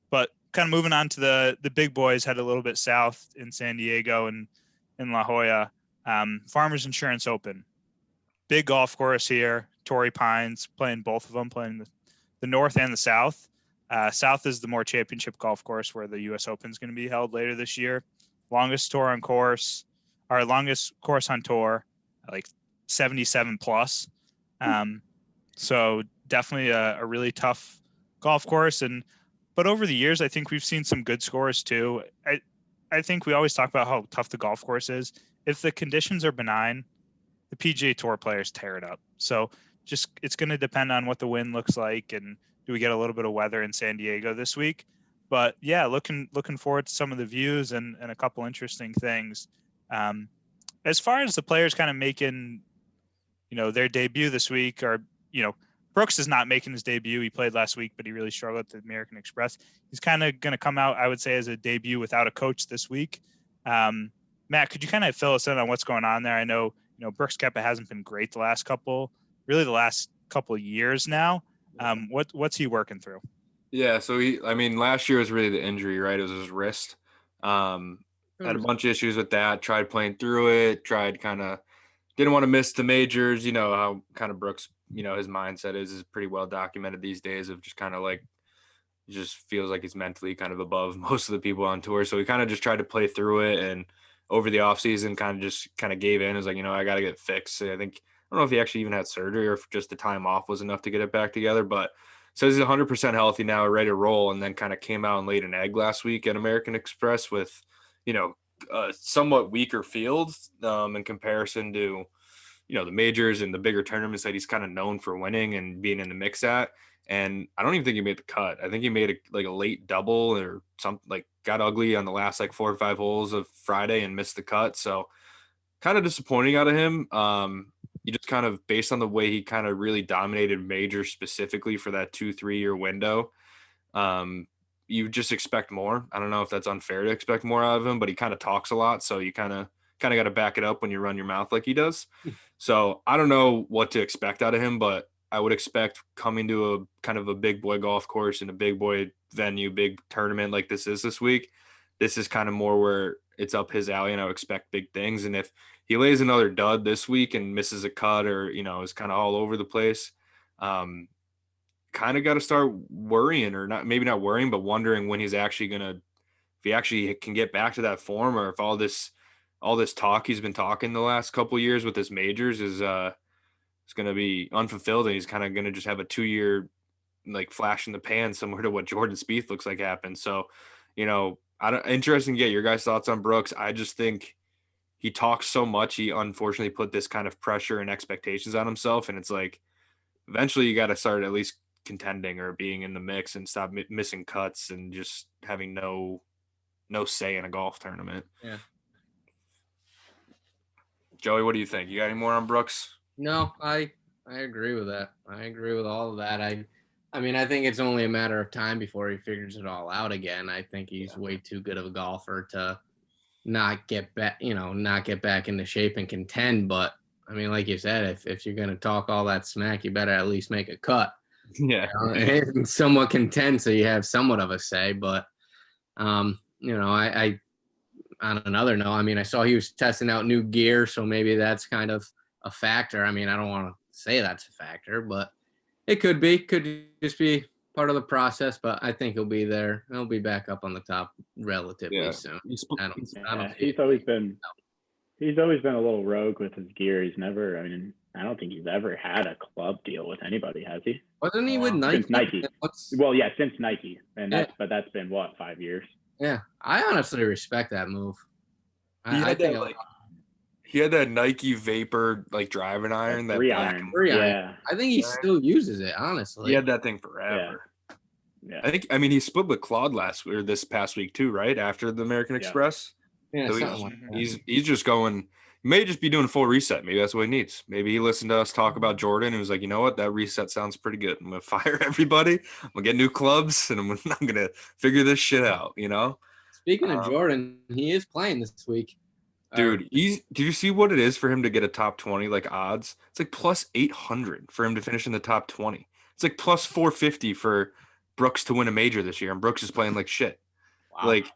But kind of moving on to the big boys, head a little bit south in San Diego and in La Jolla. Farmers Insurance Open, big golf course here. Torrey Pines, playing both of them, playing the north and the south. South is the more championship golf course where the U.S. Open is going to be held later this year. Longest course on tour, like 77 plus. So definitely a really tough golf course. But over the years, I think we've seen some good scores too. I think we always talk about how tough the golf course is. If the conditions are benign, the PGA Tour players tear it up. So it's going to depend on what the wind looks like, and do we get a little bit of weather in San Diego this week. But yeah, looking forward to some of the views and a couple interesting things. As far as the players kind of making, their debut this week, or, Brooks is not making his debut. He played last week, but he really struggled at the American Express. He's kind of going to come out, I would say, as a debut without a coach this week. Matt, could you kind of fill us in on what's going on there? I know, Brooks Koepka hasn't been great the last couple of years now. What's he working through? Yeah, so last year was really the injury, right? It was his wrist. Had a bunch of issues with that. Tried playing through it. Didn't want to miss the majors. You know how kind of Brooks, his mindset is pretty well documented these days, of just kind of like, just feels like he's mentally kind of above most of the people on tour. So he kind of just tried to play through it, and over the offseason kind of gave in. It was like, I got to get fixed. I don't know if he actually even had surgery or if just the time off was enough to get it back together, but says he's 100% healthy now, ready to roll, and then kind of came out and laid an egg last week at American Express with, a somewhat weaker field in comparison to, the majors and the bigger tournaments that he's kind of known for winning and being in the mix at. And I don't even think he made the cut. I think he made a late double or something, like got ugly on the last 4 or 5 holes of Friday and missed the cut. So kind of disappointing out of him. You just kind of, based on the way he kind of really dominated majors specifically for that 2-3 year window, you just expect more. I don't know if that's unfair to expect more out of him, but he kind of talks a lot. So you kind of got to back it up when you run your mouth like he does. So I don't know what to expect out of him, but I would expect coming to a kind of a big boy golf course and a big boy venue, big tournament like this week, this is kind of more where it's up his alley, and I would expect big things. And if he lays another dud this week and misses a cut, or, is kind of all over the place, kind of got to start worrying, or maybe not worrying, but wondering when he's actually if he actually can get back to that form, or if all this talk he's been talking the last couple of years with his majors is going to be unfulfilled, and he's kind of going to just have a 2-year flash in the pan, similar to what Jordan Spieth looks like happened. So, interesting to get your guys' thoughts on Brooks. I just think he talks so much. He unfortunately put this kind of pressure and expectations on himself, and it's like, eventually you got to start at least contending or being in the mix and stop missing cuts and just having no say in a golf tournament. Yeah. Joey, what do you think? You got any more on Brooks? No, I agree with that. I agree with all of that. I mean, I think it's only a matter of time before he figures it all out again. I think he's way too good of a golfer to not get back, not get back into shape and contend. But I mean, like you said, if you're gonna talk all that smack, you better at least make a cut. Yeah. And somewhat contend, so you have somewhat of a say. But I on another note, I mean, I saw he was testing out new gear, so maybe that's kind of a factor. I mean, I don't want to say that's a factor, but it could be. Could just be part of the process. But I think he'll be there. He'll be back up on the top relatively soon. I don't he's always been a little rogue with his gear. He's never. I mean, I don't think he's ever had a club deal with anybody, has he? Wasn't he with Nike? Since Nike. Well, yeah, since Nike, and that's been what, 5 years. Yeah, I honestly respect that move. He had that Nike Vapor like driving iron, that three black iron. Yeah, I think he still uses it. Honestly, he had that thing forever. Yeah. I mean, he split with Claude this past week too, right after the American Express. Yeah, So he's just going. He may just be doing a full reset. Maybe that's what he needs. Maybe he listened to us talk about Jordan and was like, you know what, that reset sounds pretty good. I'm gonna fire everybody. I'm gonna get new clubs, and I'm gonna figure this shit out. Speaking of Jordan, he is playing this week. Dude, do you see what it is for him to get a top 20 like odds? It's like plus 800 for him to finish in the top 20. It's like plus 450 for Brooks to win a major this year, and Brooks is playing like shit. Wow. Like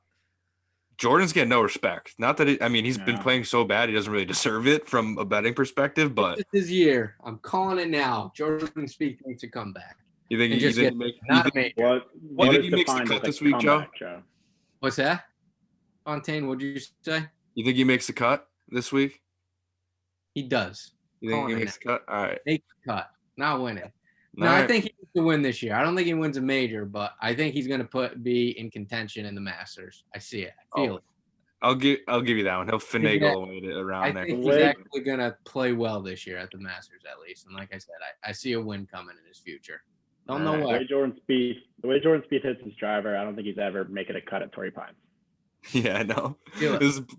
Jordan's getting no respect. Not that he's been playing so bad he doesn't really deserve it from a betting perspective, but this is his year. I'm calling it now. Jordan Spieth needs to come back. You think he makes the cut this week, Joe? What's that? Fontaine, what'd you say? You think he makes the cut this week? He does. You think he makes the cut? All right. Make the cut, not winning. No, I think he needs to win this year. I don't think he wins a major, but I think he's going to be in contention in the Masters. I see it. I feel it. I'll give you that one. He'll finagle it around there. I think he's actually going to play well this year at the Masters at least. And like I said, I see a win coming in his future. Don't know why. The way Jordan Spieth hits his driver, I don't think he's ever making a cut at Torrey Pines. Yeah, no.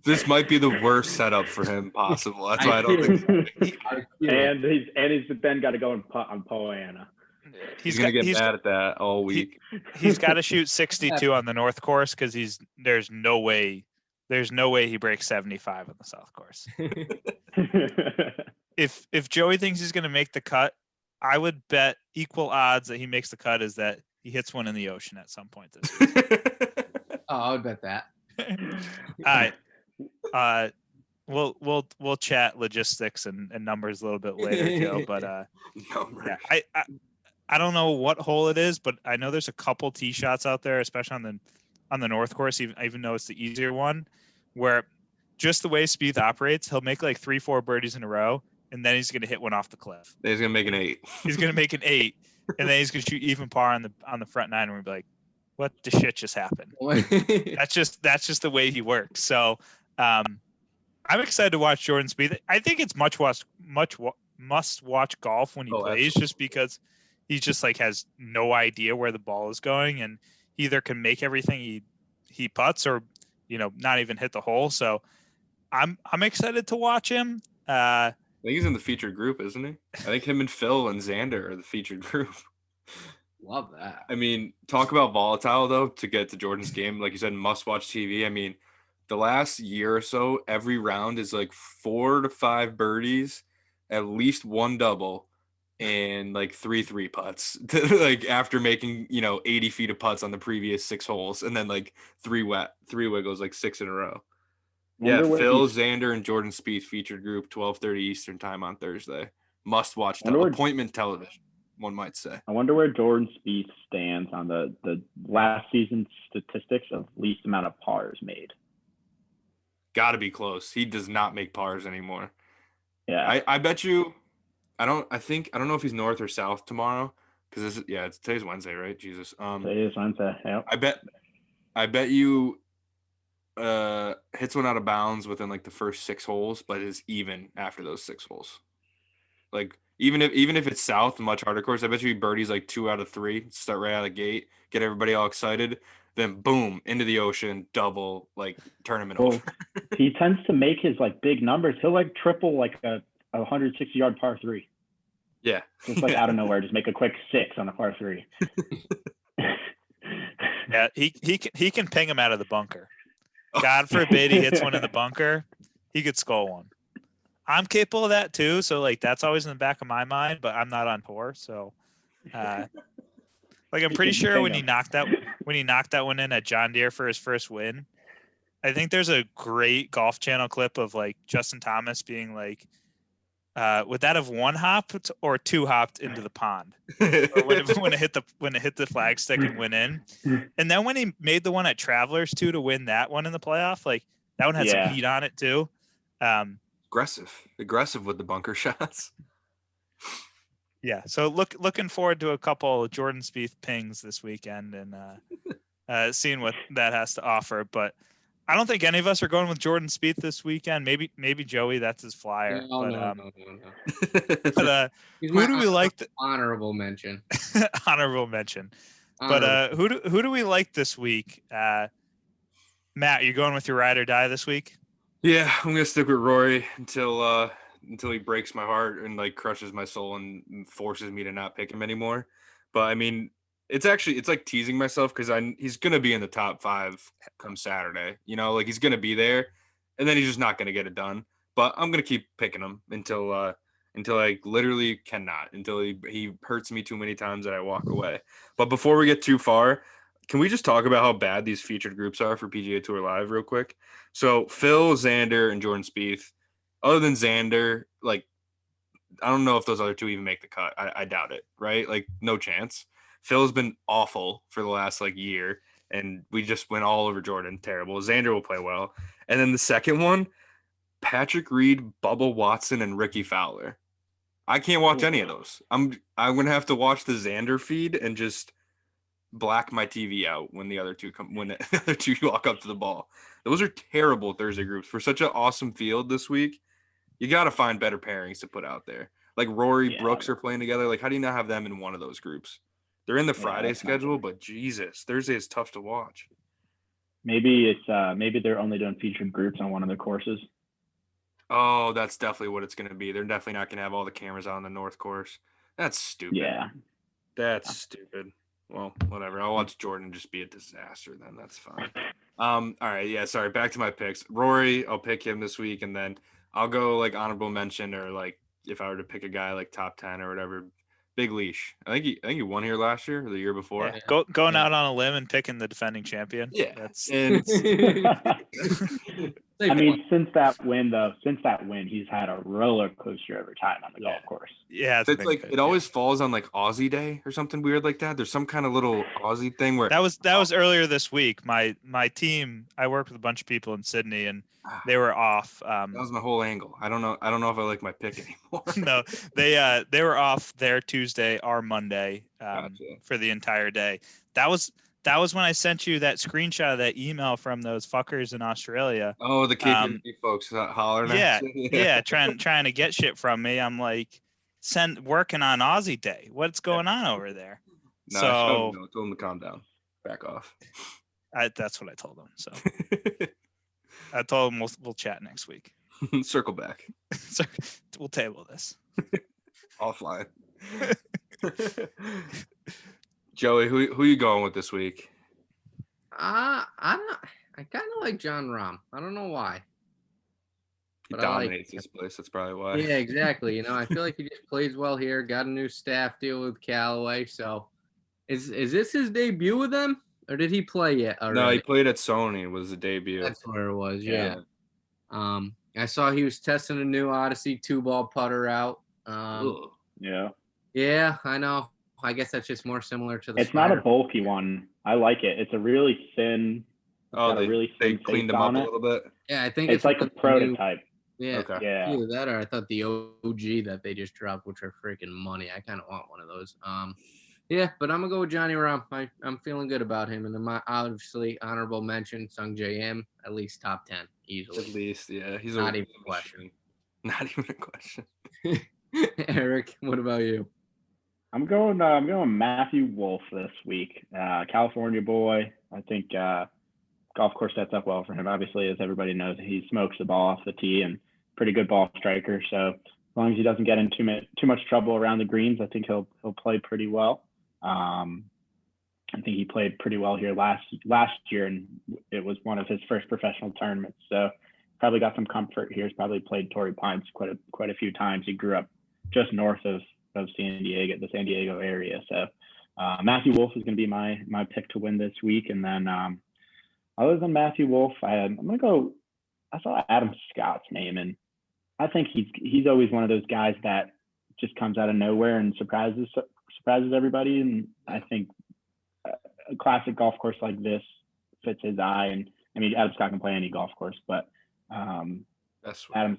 This might be the worst setup for him possible. That's why I don't think. And he's then got to go and putt on Poa annua. He's gonna get bad at that all week. He's got to shoot 62 on the North course because there's no way he breaks 75 on the South course. If Joey thinks he's gonna make the cut, I would bet equal odds that he makes the cut is that he hits one in the ocean at some point this week. I would bet that. All right. We'll chat logistics and numbers a little bit later, Joe. But I don't know what hole it is, but I know there's a couple tee shots out there, especially on the North course, even though it's the easier one, where just the way Spieth operates, he'll make like 3-4 birdies in a row, and then he's gonna hit one off the cliff. He's gonna make an 8. He's gonna make an 8, and then he's gonna shoot even par on the front 9, and we'll be like, what the shit just happened? That's just the way he works. So I'm excited to watch Jordan Spieth. I think it's must watch golf when he plays, absolutely. Just because he just like has no idea where the ball is going, and he either can make everything he putts or not even hit the hole. So I'm excited to watch him. I think he's in the featured group, isn't he? I think him and Phil and Xander are the featured group. Love that. I mean, talk about volatile, though, to get to Jordan's game. Like you said, must-watch TV. I mean, the last year or so, every round is like 4 to 5 birdies, at least 1 double, and like 3 putts. Like after making, 80 feet of putts on the previous 6 holes, and then like 3 wiggles, like 6 in a row. Yeah, Phil, Xander, and Jordan Spieth featured group, 12:30 Eastern time on Thursday. Must-watch appointment television, one might say. I wonder where Jordan Spieth stands on the last season statistics of least amount of pars made. Got to be close. He does not make pars anymore. Yeah, I bet you. I don't know if he's north or south tomorrow because today's Wednesday, right? Jesus. Today is Wednesday. Yeah. I bet you. Hits one out of bounds within like the first 6 holes, but is even after those 6 holes. Like even if it's south, much harder course, I bet you birdies like 2 out of 3, start right out of the gate, get everybody all excited, then boom, into the ocean, double, like tournament over. He tends to make his like big numbers. He'll like triple like a 160-yard par 3. Yeah. Just like out of nowhere, just make a quick 6 on a par 3. Yeah, he can ping him out of the bunker. God forbid he hits one in the bunker, he could skull one. I'm capable of that too, so like that's always in the back of my mind, but I'm not on tour, so like I'm pretty sure when he knocked that one in at John Deere for his first win, I think there's a great Golf Channel clip of like Justin Thomas being like, would that have one hopped or two hopped into the pond? Or when it hit the flagstick and went in. And then when he made the one at Travelers too to win that one in the playoff, like that one had some heat on it too. Aggressive with the bunker shots. Yeah, so looking forward to a couple of Jordan Spieth pings this weekend and seeing what that has to offer. But I don't think any of us are going with Jordan Spieth this weekend. Maybe Joey, that's his flyer. No. But who do we like? Honorable mention. Honorable mention. But who do we like this week? Matt, you going with your ride or die this week? Yeah, I'm gonna stick with Rory until he breaks my heart and like crushes my soul and forces me to not pick him anymore. But I mean, it's like teasing myself because he's gonna be in the top 5 come Saturday. You know, like he's gonna be there, and then he's just not gonna get it done. But I'm gonna keep picking him until I literally cannot, until he hurts me too many times that I walk away. But before we get too far, can we just talk about how bad these featured groups are for PGA Tour Live real quick? So Phil, Xander, and Jordan Spieth. Other than Xander, like I don't know if those other two even make the cut. I doubt it, right? Like no chance. Phil's been awful for the last like year, and we just went all over Jordan. Terrible. Xander will play well. And then the second one, Patrick Reed, Bubba Watson, and Ricky Fowler. I can't watch any of those. I'm gonna have to watch the Xander feed and just black my TV out when the other two walk up to the ball. Those are terrible Thursday groups for such an awesome field this week. You got to find better pairings to put out there. Like Rory Brooks are playing together. Like, how do you not have them in one of those groups? They're in the Friday schedule, but Jesus, Thursday is tough to watch. Maybe they're only doing featured groups on one of the courses. Oh, that's definitely what it's going to be. They're definitely not going to have all the cameras on the North course. That's stupid. Yeah. That's stupid. Well, whatever. I'll watch Jordan just be a disaster then. That's fine. All right. Yeah. Sorry. Back to my picks. Rory, I'll pick him this week, and then I'll go like honorable mention, or like if I were to pick a guy like top 10 or whatever. Big Leash. I think he won here last year or the year before. Yeah. Going out on a limb and picking the defending champion. Yeah. That's I mean, since that win, he's had a roller coaster every time on the golf course. Yeah, it's like it always falls on like Aussie Day or something weird like that. There's some kind of little Aussie thing where that was earlier this week. My team, I worked with a bunch of people in Sydney, and they were off. That was my whole angle. I don't know if I like my pick anymore. No, they were off their Tuesday, our Monday, for the entire day. That was when I sent you that screenshot of that email from those fuckers in Australia. Oh, the KPMG folks hollering. Yeah, trying to get shit from me. I'm like, working on Aussie Day. What's going on over there? No, I told them to calm down, back off. That's what I told them. So I told them we'll chat next week. Circle back. We'll table this offline. Joey, who you going with this week? I kind of like John Rahm. I don't know why. He dominates this place. That's probably why. Yeah, exactly. You know, I feel like he just plays well here. Got a new staff deal with Callaway. So, is this his debut with them, or did he play yet? Already? No, he played at Sony. It was the debut. That's where it was. Yeah. I saw he was testing a new Odyssey 2-ball putter out. Yeah. Yeah, I know. I guess that's just more similar to the. It's not a bulky one. I like it. It's a really thin. They cleaned them up a little bit. Yeah, I think it's like a prototype. Yeah. Okay. Yeah. Either that, or I thought the OG that they just dropped, which are freaking money. I kind of want one of those. Yeah, but I'm gonna go with Johnny Rahm. I'm feeling good about him, and then my obviously honorable mention, Sung J M, at least top 10 easily. At least, yeah, he's not even a question. Not even a question. Eric, what about you? I'm going Matthew Wolff this week. California boy. I think golf course sets up well for him. Obviously, as everybody knows, he smokes the ball off the tee and pretty good ball striker. So long as he doesn't get in too much trouble around the greens, I think he'll play pretty well. I think he played pretty well here last year, and it was one of his first professional tournaments. So probably got some comfort here. He's probably played Torrey Pines quite a few times. He grew up just north of San Diego, the San Diego area. So Matthew Wolff is going to be my pick to win this week. And then other than Matthew Wolff, I saw Adam Scott's name, and I think he's always one of those guys that just comes out of nowhere and surprises everybody. And I think a classic golf course like this fits his eye. And I mean, Adam Scott can play any golf course, but Adam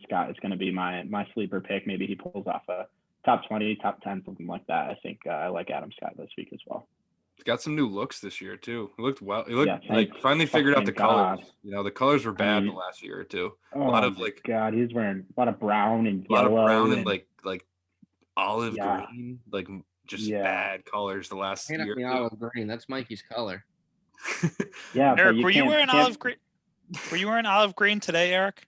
Scott is going to be my sleeper pick. Maybe he pulls off a top 20, top 10, something like that. I think I like Adam Scott this week as well. He's got some new looks this year too. He looked well. He looked finally figured out the colors. You know, the colors were bad the last year or two. A lot of he's wearing a lot of brown and yellow. A lot of brown and like olive green, like just bad colors the last year. Me olive green. That's Mikey's color. Yeah. Eric, were you wearing olive green? Were you wearing olive green today, Eric?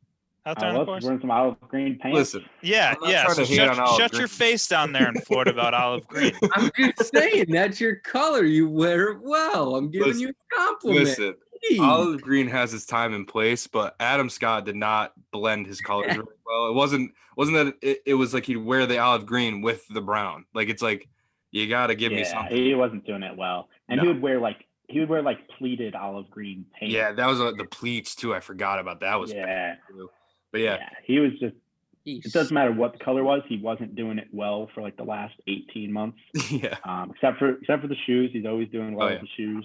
Out there on the course? Wearing some olive green pants. Listen. Yeah. So shut your face down there in Florida about olive green. I'm just saying that's your color. You wear it well. I'm giving you a compliment. Listen, olive green has its time and place, but Adam Scott did not blend his colors really well. It wasn't that it was like he'd wear the olive green with the brown. Like it's like you gotta give me something. He wasn't doing it well, and he would wear pleated olive green paint. Yeah, that was the pleats too. I forgot about that. Was bad too. But he was just. It doesn't matter what the color was. He wasn't doing it well for like the last 18 months. Yeah. Except for the shoes, he's always doing well with the shoes.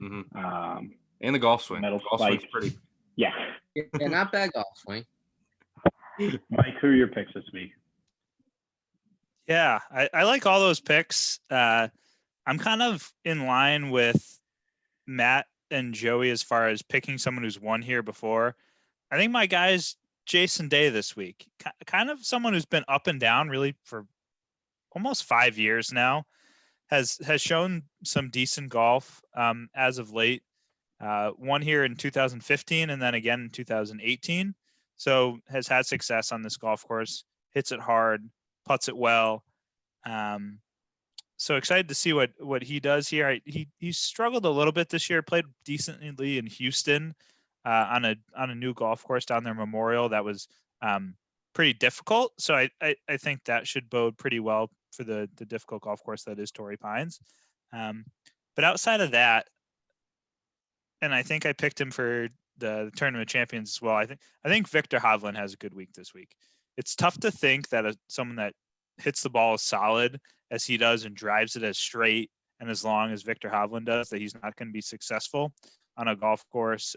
Mm-hmm. And the golf swing. Golf swing's pretty. Yeah. Yeah, not bad golf swing. Mike, who are your picks this week? Yeah, I like all those picks. I'm kind of in line with Matt and Joey as far as picking someone who's won here before. I think my guy's Jason Day this week. Kind of someone who's been up and down really for almost 5 years now. Has shown some decent golf as of late. Won here in 2015 and then again in 2018. So has had success on this golf course. Hits it hard, putts it well. So excited to see what he does here. He struggled a little bit this year. Played decently in Houston on a new golf course down there, Memorial. That was pretty difficult. So I think that should bode pretty well for the difficult golf course that is Torrey Pines. But outside of that, and I think I picked him for the Tournament of Champions as well. I think Victor Hovland has a good week this week. It's tough to think that someone that hits the ball as solid as he does and drives it as straight and as long as Victor Hovland does, that he's not going to be successful on a golf course,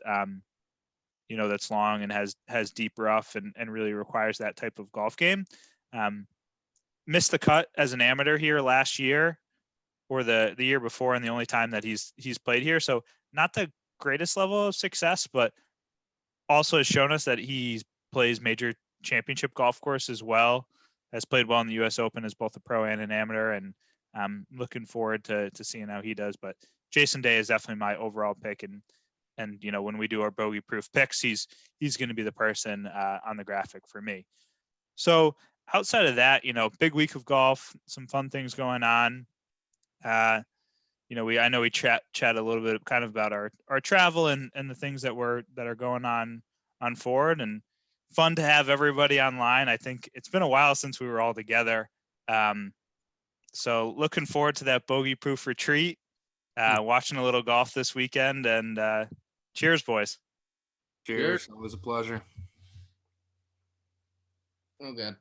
that's long and has deep rough and really requires that type of golf game. Missed the cut as an amateur here last year or the year before, and the only time that he's played here. So not the greatest level of success, but also has shown us that he plays major championship golf course as well. Has played well in the U.S. Open as both a pro and an amateur, and I'm looking forward to seeing how he does. But Jason Day is definitely my overall pick, and when we do our bogey-proof picks, he's going to be the person on the graphic for me. So outside of that, big week of golf, some fun things going on. I know we chat a little bit kind of about our travel and the things that are going on forward, and fun to have everybody online. I think it's been a while since we were all together. So looking forward to that bogey-proof retreat, watching a little golf this weekend, and cheers, boys. Cheers. It was a pleasure. Oh, good.